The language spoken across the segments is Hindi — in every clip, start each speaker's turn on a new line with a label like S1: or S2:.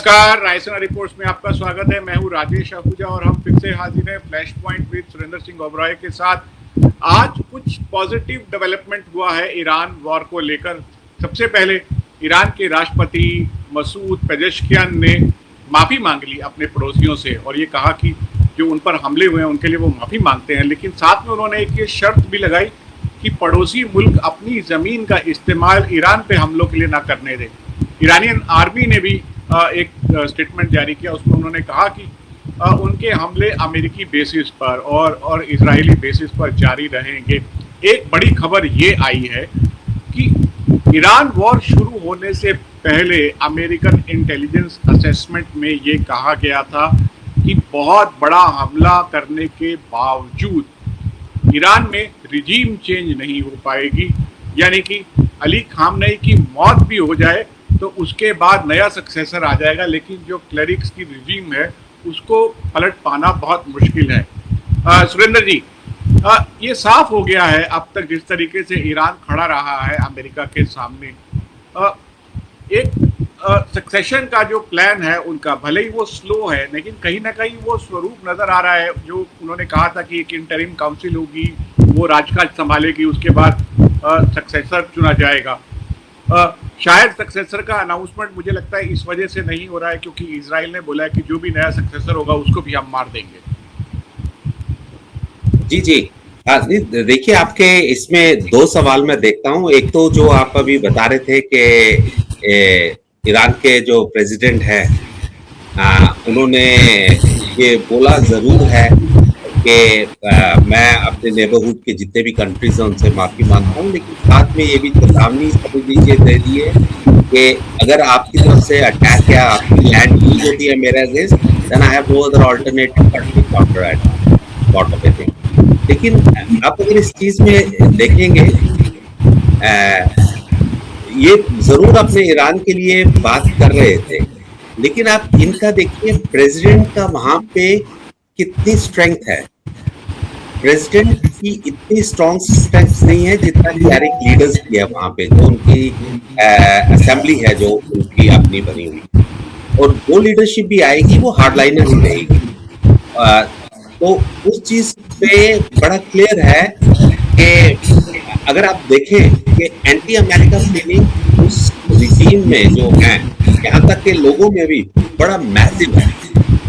S1: नमस्कार, रायसेना रिपोर्ट्स में आपका स्वागत है। मैं हूं राजेश आहूजा और हम फिर से हाजिर हैं flash point with Surendra Singh Oberoi के साथ। आज कुछ पॉजिटिव डेवलपमेंट हुआ है ईरान वॉर को लेकर। सबसे पहले ईरान के राष्ट्रपति मसूद पेजेश्कियान ने माफ़ी मांग ली अपने पड़ोसियों से और ये कहा कि जो उन पर हमले हुए हैं उनके लिए वो माफ़ी मांगते हैं, लेकिन साथ में उन्होंने एक ये शर्त भी लगाई कि पड़ोसी मुल्क अपनी ज़मीन का इस्तेमाल ईरान पे हमलों के लिए ना करने दे। ईरानियन आर्मी ने भी एक स्टेटमेंट जारी किया, उसमें उन्होंने कहा कि उनके हमले अमेरिकी बेसिस पर और इजरायली बेसिस पर जारी रहेंगे। एक बड़ी खबर ये आई है कि ईरान वॉर शुरू होने से पहले अमेरिकन इंटेलिजेंस असेसमेंट में ये कहा गया था कि बहुत बड़ा हमला करने के बावजूद ईरान में रिजीम चेंज नहीं हो पाएगी, यानी कि अली खामनेई की मौत भी हो जाए तो उसके बाद नया सक्सेसर आ जाएगा, लेकिन जो क्लेरिक्स की रिजीम है उसको पलट पाना बहुत मुश्किल है। सुरेंद्र जी, ये साफ हो गया है अब तक जिस तरीके से ईरान खड़ा रहा है अमेरिका के सामने। एक सक्सेशन का जो प्लान है उनका, भले ही वो स्लो है लेकिन कहीं ना कहीं वो स्वरूप नजर आ रहा है। जो उन्होंने कहा था कि एक इंटरिम काउंसिल होगी, वो राजकाज संभालेगी, उसके बाद सक्सेसर चुना जाएगा। शायद सक्सेसर का अनाउंसमेंट मुझे लगता है इस वजह से नहीं हो रहा है क्योंकि इजराइल ने बोला है कि जो भी नया सक्सेसर होगा उसको भी हम मार देंगे।
S2: जी जी, हाँ, देखिए आपके इसमें दो सवाल मैं देखता हूँ। एक तो जो आप अभी बता रहे थे कि ईरान के जो प्रेसिडेंट है उन्होंने ये बोला जरूर है कि मैं अपने नेबरहुड के जितने भी कंट्रीज हैं उनसे माफी मांगता हूँ, लेकिन साथ में ये भी चेतावनी समझ लीजिए दे दी है कि अगर आपकी तरफ से अटैक या आपकी लैंड यूज होती है मेरे against, then I have no other alternative but to counter it sort of a thing. लेकिन आप अगर इस चीज में देखेंगे, ये जरूर अपने ईरान के लिए बात कर रहे थे, लेकिन आप इनका देखिए प्रेसिडेंट का वहां पे कितनी स्ट्रेंथ है। प्रेसिडेंट की इतनी स्ट्रॉन्ग स्ट्रेंथ नहीं है जितना डायरेक्ट लीडर्स की है वहां पे, जो उनकी असेंबली है जो उनकी अपनी बनी हुई, और वो लीडरशिप भी आएगी वो हार्डलाइनर ही रहेगी। तो उस चीज पे बड़ा क्लियर है कि अगर आप देखें कि एंटी अमेरिका फीलिंग उस रिजीम में जो है, यहाँ तक के लोगों में भी बड़ा मैसिव है,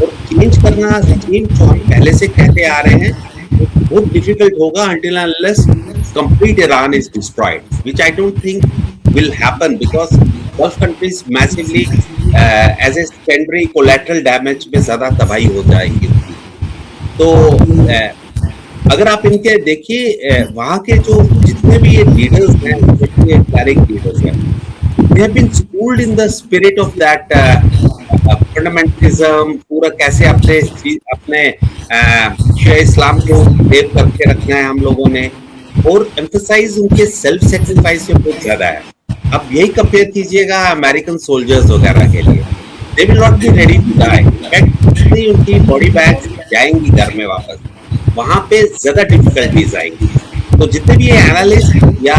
S2: और चेंज करना रिजीम जो हम पहले से कहते आ रहे हैं बहुत डिफिकल्ट होगा until unless complete Iran is destroyed, which I don't think will happen because Gulf countries massively as a secondary collateral damage में ज्यादा तबाही हो जाएगी। तो अगर आप इनके देखिए वहाँ के जो जितने भी ये लीडर्स हैं, जितने क्लैरिक लीडर्स हैं, they have been schooled in the spirit of that fundamentalism, पूरा कैसे अपने इस्लाम को देव करके रखना है हम लोगों ने, और एम्फसाइज उनके सेल्फ सेक्रीफाइस पे बहुत ज्यादा है। अब यही कंपेयर कीजिएगा अमेरिकन सोल्जर्स वगैरह के लिए, they will not be ready to die. उनकी बॉडी बैग्स जाएंगी घर में वापस, वहां पे ज्यादा डिफिकल्टीज आएंगी। तो जितने भी ये एनालिस्ट या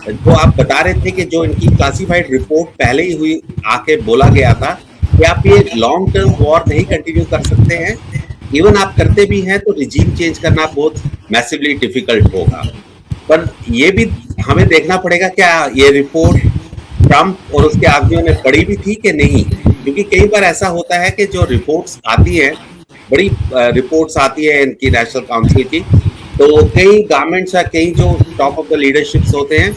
S2: जो आप बता रहे थे कि जो इनकी क्लासिफाइड रिपोर्ट पहले ही हुई आके बोला गया था कि आप ये लॉन्ग टर्म वॉर नहीं कंटिन्यू कर सकते हैं, इवन आप करते भी हैं तो रिजीम चेंज करना बहुत मैसिवली डिफिकल्ट होगा। पर ये भी हमें देखना पड़ेगा क्या ये रिपोर्ट ट्रम्प और उसके आदमियों ने पढ़ी भी थी कि नहीं, क्योंकि कई बार ऐसा होता है कि जो रिपोर्ट्स आती हैं, बड़ी रिपोर्ट्स आती है इनकी नेशनल काउंसिल की, तो कई गवर्नमेंट्स या कई जो टॉप ऑफ द लीडरशिप्स होते हैं,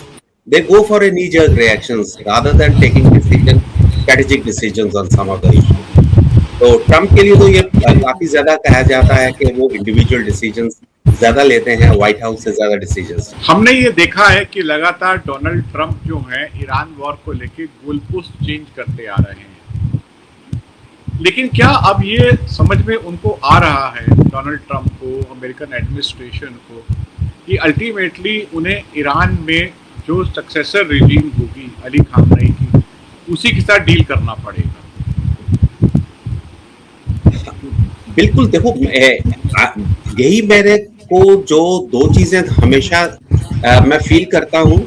S2: they go for a knee jerk reactions rather than taking decision, strategic decisions on some of the issues. तो ट्रम्प के लिए तो ये काफी ज्यादा कहा जाता है कि वो इंडिविजुअल डिसीजंस ज्यादा लेते हैं, व्हाइट हाउस से ज्यादा डिसीजंस।
S1: हमने ये देखा है कि लगातार डोनाल्ड ट्रम्प जो है ईरान वॉर को लेके गोलपोस्ट चेंज करते आ रहे हैं, लेकिन क्या अब ये समझ में उनको आ रहा है डोनाल्ड ट्रम्प को, अमेरिकन एडमिनिस्ट्रेशन को, कि अल्टीमेटली उन्हें ईरान में जो सक्सेसर रिजीम होगी अली खामनेई की, उसी के साथ डील करना पड़ेगा?
S2: बिल्कुल, देखो यही मेरे को जो दो चीजें हमेशा मैं फील करता हूँ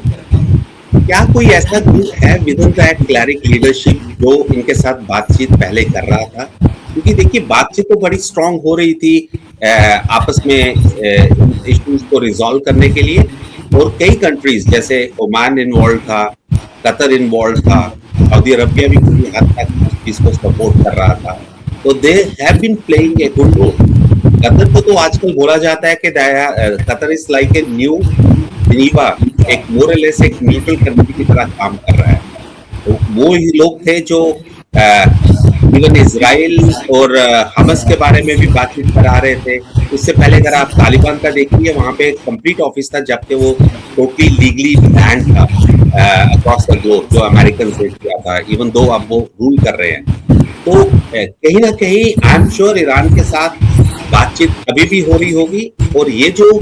S2: क्या कोई ऐसा ग्रुप है विद इन दैट क्लैरिक लीडरशिप जो इनके साथ बातचीत पहले कर रहा था? क्योंकि देखिए बातचीत तो बड़ी स्ट्रांग हो रही थी आपस में इश्यूज को रिजॉल्व करने के लिए, और कई कंट्रीज जैसे ओमान इन्वॉल्व था, कतर इन्वॉल्व था, सऊदी अरबिया भी किसी हद तक इसको सपोर्ट कर रहा था, तो they have been playing a good role. Qatar को तो आजकल बोला जाता है कि Qatar is like a new Geneva, एक मोरलेस एक न्यूट्रल कंट्री की तरह काम कर रहा है। तो वो ही लोग थे जो इवन इजराइल और हमस के बारे में भी बातचीत करा रहे थे। उससे पहले अगर आप तालिबान का देखिए, वहां पे एक कंप्लीट ऑफिस था, जबकि वो टोटली लीगली बैंड था अक्रॉस द ग्लोब, जो अमेरिकन से किया था, इवन दो अब वो रूल कर रहे हैं। तो कहीं ना कहीं आई एम श्योर ईरान के साथ बातचीत अभी भी हो रही होगी, और ये जो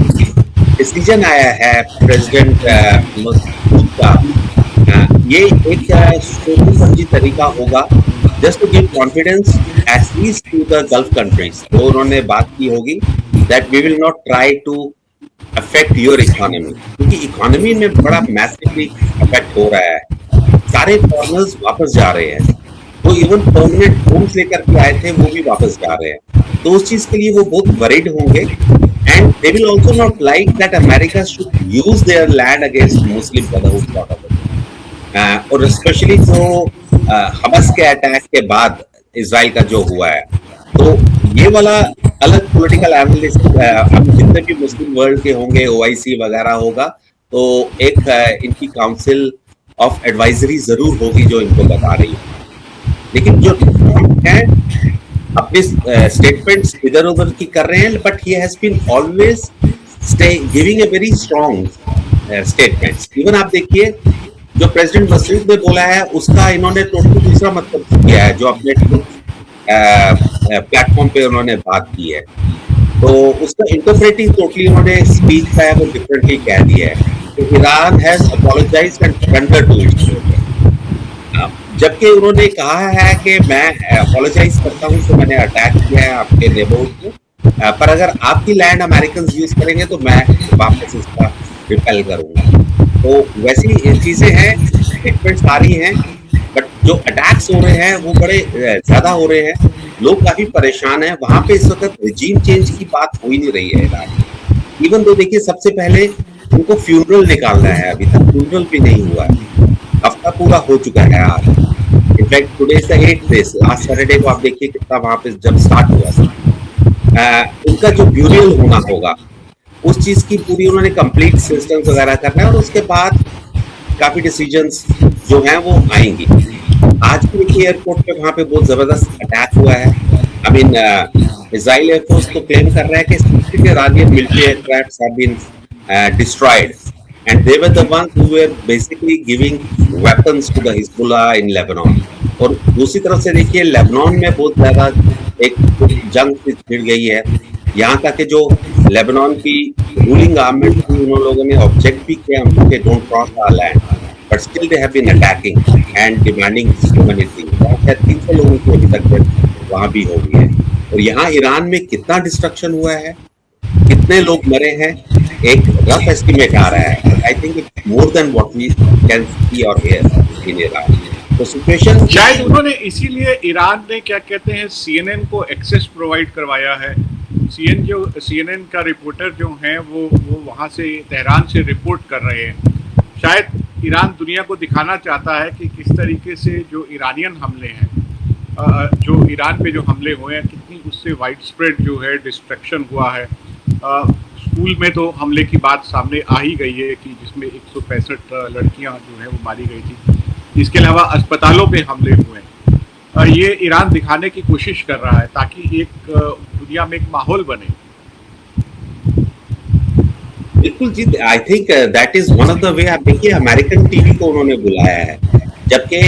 S2: डिसीजन आया है प्रेसिडेंट मसूद का, ये एक सोची समझी तरीका होगा just to give confidence at least to the gulf countries. तो उन्होंने बात की होगी that we will not try to affect your economy, क्योंकि इकोनॉमी में बड़ा मैसिवली अफेक्ट हो रहा है। सारे फॉरेनर्स वापस जा रहे हैं, वो इवन परमानेंट होम्स लेकर के आए थे वो भी वापस जा रहे हैं, तो उस चीज के लिए वो बहुत वरीड होंगे। And they will also not like that America should use their land against Muslim brotherhood, और स्पेशली जो हमस के अटैक के बाद इजराइल का जो हुआ है, तो ये वाला अलग पॉलिटिकल एनालिस्ट अब जितने भी मुस्लिम वर्ल्ड के होंगे, ओआईसी वगैरह होगा, तो एक इनकी काउंसिल ऑफ एडवाइजरी जरूर होगी जो इनको बता रही है। लेकिन जो है अपने स्टेटमेंट्स इधर उधर की कर रहे हैं, but he has been always giving a very strong statements. Even आप देखिए जो प्रेसिडेंट मसूद ने बोला है, उसका इन्होंने टोटली दूसरा मतलब किया है, जो अपने प्लेटफॉर्म पे उन्होंने बात की है, तो उसका इंटरप्रेटिंग टोटली उन्होंने स्पीच का है वो डिफरेंटली कह दिया है। तो Iran has apologised and surrendered to it, जबकि उन्होंने कहा है कि मैं अपोलोजाइज करता हूं तो मैंने अटैक किया है आपके नेबरहुड को, पर अगर आपकी लैंड अमेरिकन यूज करेंगे तो मैं वापस इसका रिपेल करूंगा। तो वैसी चीजें हैं, स्टेटमेंट्स आ रही हैं, बट जो अटैक्स हो रहे हैं वो बड़े ज्यादा हो रहे हैं, लोग काफी परेशान हैं। वहां पे इस वक्त रिजीम चेंज की बात हो ही नहीं रही है ईरान। इवन तो देखिए सबसे पहले उनको फ्यूनरल निकालना है, अभी तक फ्यूनरल भी नहीं हुआ है, हफ्ता पूरा हो चुका है आज। In fact today is the 8th day, last Saturday को आप देखिए कितना वहां पे जब स्टार्ट हुआ था, उनका जो ब्यूरियल होना होगा उस चीज की पूरी उन्होंने कंप्लीट सिस्टम्स वगैरह करना है, और उसके बाद काफी डिसीजंस जो हैं वो आएंगी। आज भी देखिए एयरपोर्ट पे वहां पे बहुत जबरदस्त अटैक हुआ है। आई मीन इजराइल एयरफोर्स तो क्लेम कर रहा है कि 60 Iranian military aircrafts have been destroyed, and they were the ones who were basically giving weapons to the Hezbollah in Lebanon. और दूसरी तरफ से देखिए लेबनान में बहुत ज्यादा एक जंग छिड़ गई है, यहाँ तक कि जो लेबनान की रूलिंग गवर्नमेंट थी उन लोगों ने ऑब्जेक्ट भी किया उनके don't cross our land, but still they have been attacking and demanding humanity. 300 लोगों की अभी तक वहाँ भी हो गई है। और यहाँ ईरान में कितना डिस्ट्रक्शन हुआ है, कितने लोग मरे हैं, एक रफ एस्टिमेट आ रहा है। I think it's more than what we can see और हियर इन ईरान। तो सिचुएशन
S1: शायद उन्होंने इसीलिए ईरान ने क्या कहते हैं CNN को एक्सेस प्रोवाइड करवाया है। CNN का रिपोर्टर जो हैं वो वहाँ से तेहरान से रिपोर्ट कर रहे हैं। शायद ईरान दुनिया को दिखाना चाहता है कि किस तरीके से जो ईरानियन हमले हैं, जो ईरान पे जो हमले हुए हैं, कितनी उससे वाइड स्प्रेड जो है डिस्ट्रक्शन हुआ है। स्कूल में तो हमले की बात सामने आ ही गई है कि जिसमें 165 लड़कियां जो है वो मारी गई थी। इसके अलावा अस्पतालों पे हमले हुए हैं। ये ईरान दिखाने की कोशिश कर रहा है ताकि एक दुनिया में एक माहौल बने।
S2: बिल्कुल जी, I think that is one of the way. आप देखिए अमेरिकन टीवी को उन्होंने बुलाया है, जबकि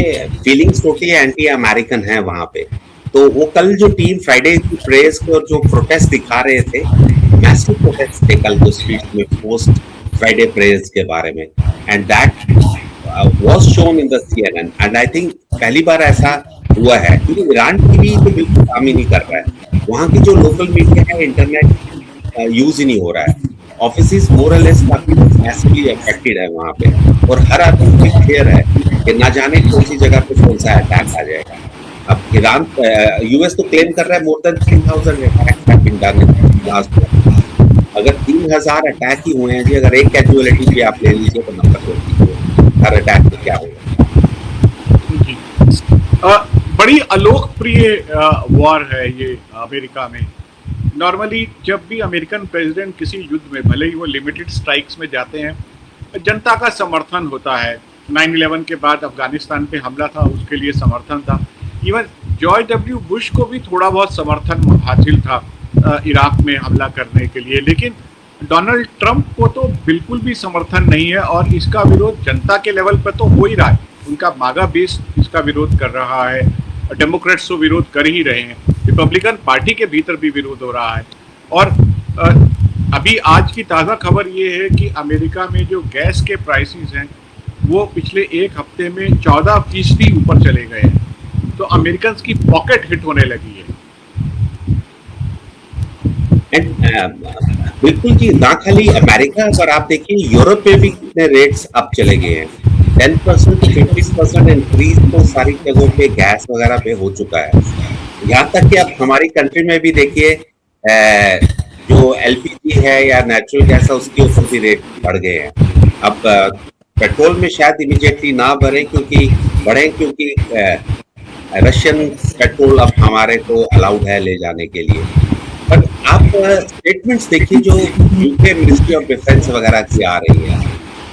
S2: फीलिंग्स टोटली एंटी अमेरिकन है वहां पे। तो वो कल जो टीम फ्राइडे की प्रेस को जो प्रोटेस्ट दिखा रहे थे, मैसिव प्रोटेस्ट थे कल जो स्ट्रीट में पोस्ट फ्राइडे प्रेस के बारे में, and that was shown in the CNN। And I think पहली बार ऐसा हुआ है, क्योंकि ईरान टीवी तो बिल्कुल काम ही नहीं कर रहा है, वहाँ की जो लोकल मीडिया है इंटरनेट यूज ही नहीं हो रहा है। ऑफिसेस मोर और लेस काफी मैसिवली अफेक्टेड है वहाँ पे, और हर आदमी की फेयर है कि ना जाने कौन सी जगह पे कौन सा अटैक आ जाएगा। अब ईरान, यूएस तो क्लेम कर रहा है more than 3000 attacks have been done last year. अगर 3000 अटैक ही हुए हैं जी, अगर एक कैजुअलिटी भी आप ले लीजिए तो नंबर सोच लीजिए हर अटैक में क्या होगा।
S1: जी। बड़ी अलोकप्रिय वॉर है ये अमेरिका में। नॉर्मली जब भी अमेरिकन प्रेसिडेंट किसी युद्ध में, भले ही वो लिमिटेड स्ट्राइक्स में जाते हैं, जनता का समर्थन होता है। 9/11 के बाद अफगानिस्तान पे हमला था, उसके लिए समर्थन था। इवन जॉर्ज डब्ल्यू बुश को भी थोड़ा बहुत समर्थन हासिल था इराक में हमला करने के लिए, लेकिन डोनाल्ड ट्रंप को तो बिल्कुल भी समर्थन नहीं है, और इसका विरोध जनता के लेवल पर तो हो ही रहा है। उनका मागा बेस इसका विरोध कर रहा है, डेमोक्रेट्स तो विरोध कर ही रहे हैं, रिपब्लिकन पार्टी के भीतर भी विरोध हो रहा है। और अभी आज की ताज़ा खबर ये है कि अमेरिका में जो गैस के प्राइसेस हैं वो पिछले एक हफ्ते में 14% ऊपर चले गए हैं। तो अमेरिकन की पॉकेट हिट होने लगी है।
S2: बिल्कुल जी, ना खाली अमेरिका पर आप देखिए, यूरोप में भी कितने रेट्स अब चले गए हैं। 10% to 50% इंक्रीज तो सारी जगहों पे गैस वगैरह पे हो चुका है। यहाँ तक कि अब हमारी कंट्री में भी देखिए जो एलपीजी है या नेचुरल गैस है उसके ऊपर भी रेट बढ़ गए हैं। अब पेट्रोल में शायद इमीडिएटली ना बढ़े क्योंकि रशियन पेट्रोल अब हमारे को अलाउड है ले जाने के लिए। पर आप स्टेटमेंट्स देखिए जो यूके मिनिस्ट्री ऑफ डिफेंस वगैरह की आ रही है,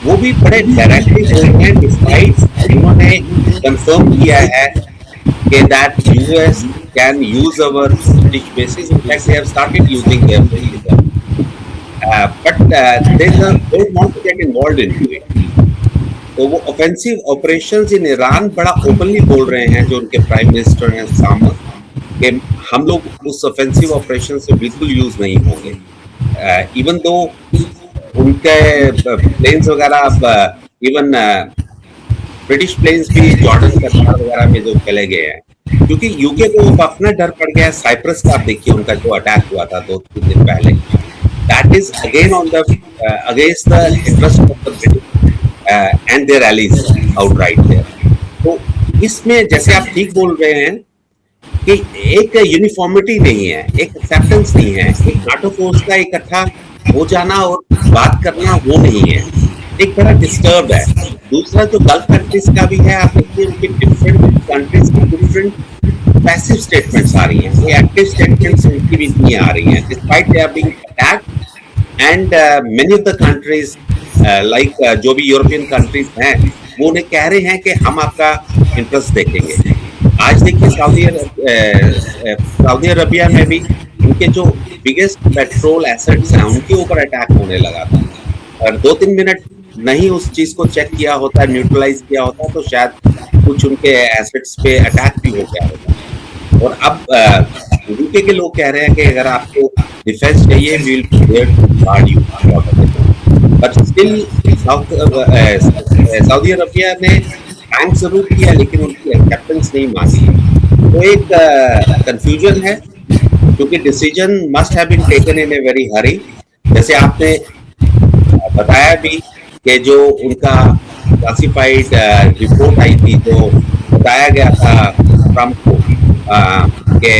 S2: वो भी बड़े डायरेक्टली बोल रहे हैं, डिस्पाइट उन्होंने कंफर्म किया है कि that US can use our British bases. In fact, they have started using their bases, but they don't want to get involved into it. तो वो ऑफेंसिव ऑपरेशंस इन ईरान बड़ा ओपनली बोल रहे हैं, जो उनके प्राइम मिनिस्टर हैं सामर, कि हम लोग उस ऑफेंसिव ऑपरेशन से बिल्कुल यूज नहीं होंगे। इवन दो उनके प्लेन्स वगैरह, इवन ब्रिटिश प्लेन्स भी जॉर्डन कतार वगैरह में जो चले गए हैं, क्योंकि यूके को अपना डर पड़ गया है। साइप्रस का आप देखिए, उनका जो अटैक हुआ था 2-3 दिन पहले, that is again on the against the interest of the British and their allies outright there. तो इसमें जैसे आप ठीक बोल रहे हैं कि एक यूनिफॉर्मिटी नहीं है, एक एक्सेप्टेंस नहीं है, एक नाटो फोर्स का इकट्ठा हो जाना और बात करना वो नहीं है, एक बड़ा डिस्टर्ब है। दूसरा जो गल्फ कंट्रीज का भी है, आप देखिए उनके डिफरेंट कंट्रीज की डिफरेंट पैसिव स्टेटमेंट्स आ रही हैं, कोई एक्टिव स्टेटमेंट्स उनकी भी नहीं आ रही हैं, despite they are being attacked. And many of the countries like जो भी यूरोपियन कंट्रीज हैं, वो उन्हें कह रहे हैं कि हम आपका इंटरेस्ट देखेंगे। आज देखिए सऊदी अरबिया में भी उनके जो बिगेस्ट पेट्रोल एसेट्स हैं उनके ऊपर अटैक होने लगा था, और 2-3 मिनट नहीं उस चीज को चेक किया होता, न्यूट्रलाइज किया होता, तो शायद कुछ उनके एसेट्स पे अटैक भी हो गया होता। और अब यूके के लोग कह रहे हैं कि अगर आपको डिफेंस चाहिए, we will be there to guard you. But still Saudi Arabia ने थैंक्स जरूर किया, लेकिन उनकी एक्सेप्टेंस नहीं मांगी। तो एक कंफ्यूजन है, क्योंकि decision must have been taken in a very hurry. जैसे आपने बताया भी कि जो उनका क्लासिफाइड रिपोर्ट आई थी, जो बताया गया था ट्रम्प को कि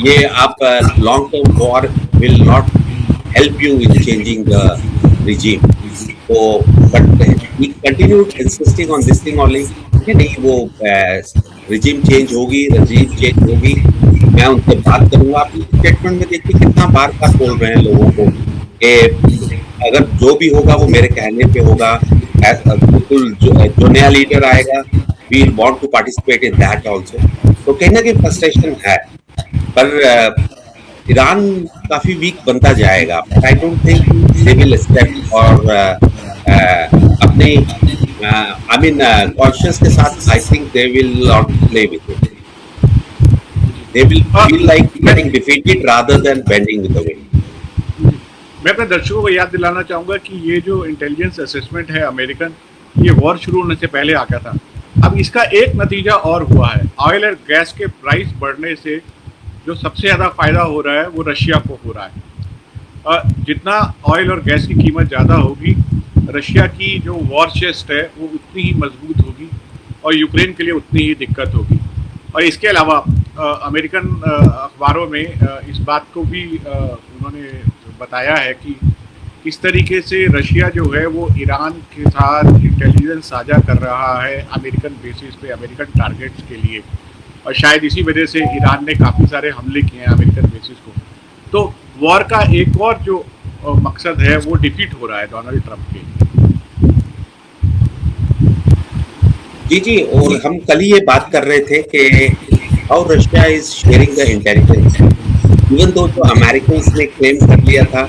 S2: ये आप long term war will not help you in changing the regime. तो but he continued insisting on this thing only कि नहीं, वो रिजीम चेंज होगी। मैं उनसे बात करूंगा। आप स्टेटमेंट में देखिए कितना बार का बोल रहे हैं लोगों को कि अगर जो भी होगा वो मेरे कहने पे होगा, बिल्कुल जो नया लीडर आएगा we will want to participate in that also. तो कहीं ना कहीं फ्रस्ट्रेशन है, पर ईरान काफी वीक बनता जाएगा। I don't think they will step और अपने आई मीन कॉन्शियस के साथ I think they will not play with it. They will feel like getting defeated rather than bending with the wind.
S1: मैं अपने दर्शकों को याद दिलाना चाहूंगा कि ये जो इंटेलिजेंस असेसमेंट है अमेरिकन, ये वॉर शुरू होने से पहले आ गया था। अब इसका एक नतीजा और हुआ है। ऑयल और गैस के प्राइस बढ़ने से जो सबसे ज़्यादा फायदा हो रहा है वो रशिया को हो रहा है। जितना ऑयल और गैस की कीमत ज़्यादा होगी, रशिया की जो वॉर चेस्ट है वो उतनी ही मजबूत होगी और यूक्रेन के लिए उतनी ही दिक्कत होगी। और इसके अलावा अमेरिकन अखबारों में इस बात को भी उन्होंने बताया है कि किस तरीके से रशिया जो है वो ईरान के साथ इंटेलिजेंस साझा कर रहा है अमेरिकन बेसिस पे, अमेरिकन टारगेट्स के लिए, और शायद इसी वजह से ईरान ने काफ़ी सारे हमले किए हैं अमेरिकन बेसिस को। तो वॉर का एक और जो मकसद है वो डिफीट हो रहा है डोनाल्ड ट्रंप के।
S2: जी, और हम कल ही ये बात कर रहे थे कि how Russia is sharing the intelligence. Even though जो अमेरिकन ने क्लेम कर लिया था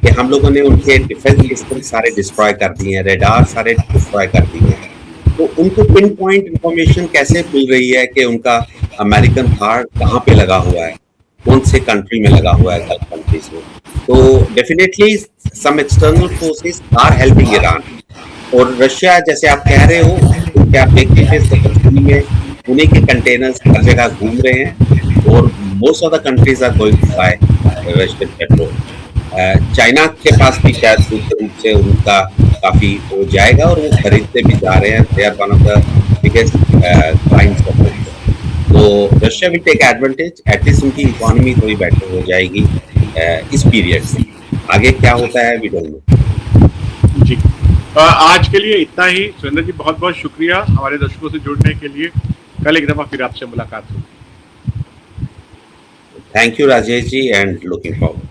S2: कि हम लोगों ने उनके डिफेंस सिस्टम सारे डिस्ट्रॉय कर दिए हैं, रेडार सारे डिस्ट्रॉय कर दिए हैं, तो उनको पिन पॉइंट इंफॉर्मेशन कैसे मिल रही है कि उनका अमेरिकन हार्ट कहाँ पे लगा हुआ है, कौन से कंट्री में लगा हुआ है, गल्फ कंट्रीज में। तो definitely some external forces are helping Iran. और रशिया, जैसे आप कह रहे हो, तो क्या आप देख लीजिए सतर्कनी में उन्हीं के कंटेनर्स हर जगह घूम रहे हैं और most of the countries are going to buy Russian petrol. China के पास भी शायद दूसरे रूप से उनका काफी हो जाएगा और वो खरीदते भी जा रहे हैं। They are one of the biggest clients of Russia. तो Russia will take advantage, at least उनकी इकोनॉमी थोड़ी बेटर हो जाएगी इस पीरियड में। आगे क्या होता है वी डोंट नो।
S1: जी, आज के लिए इतना ही। सुरेंद्र जी, बहुत बहुत शुक्रिया हमारे दर्शकों से जुड़ने के लिए। कल एक दफा फिर आपसे मुलाकात होगी।
S2: Thank you Rajesh ji, and looking forward.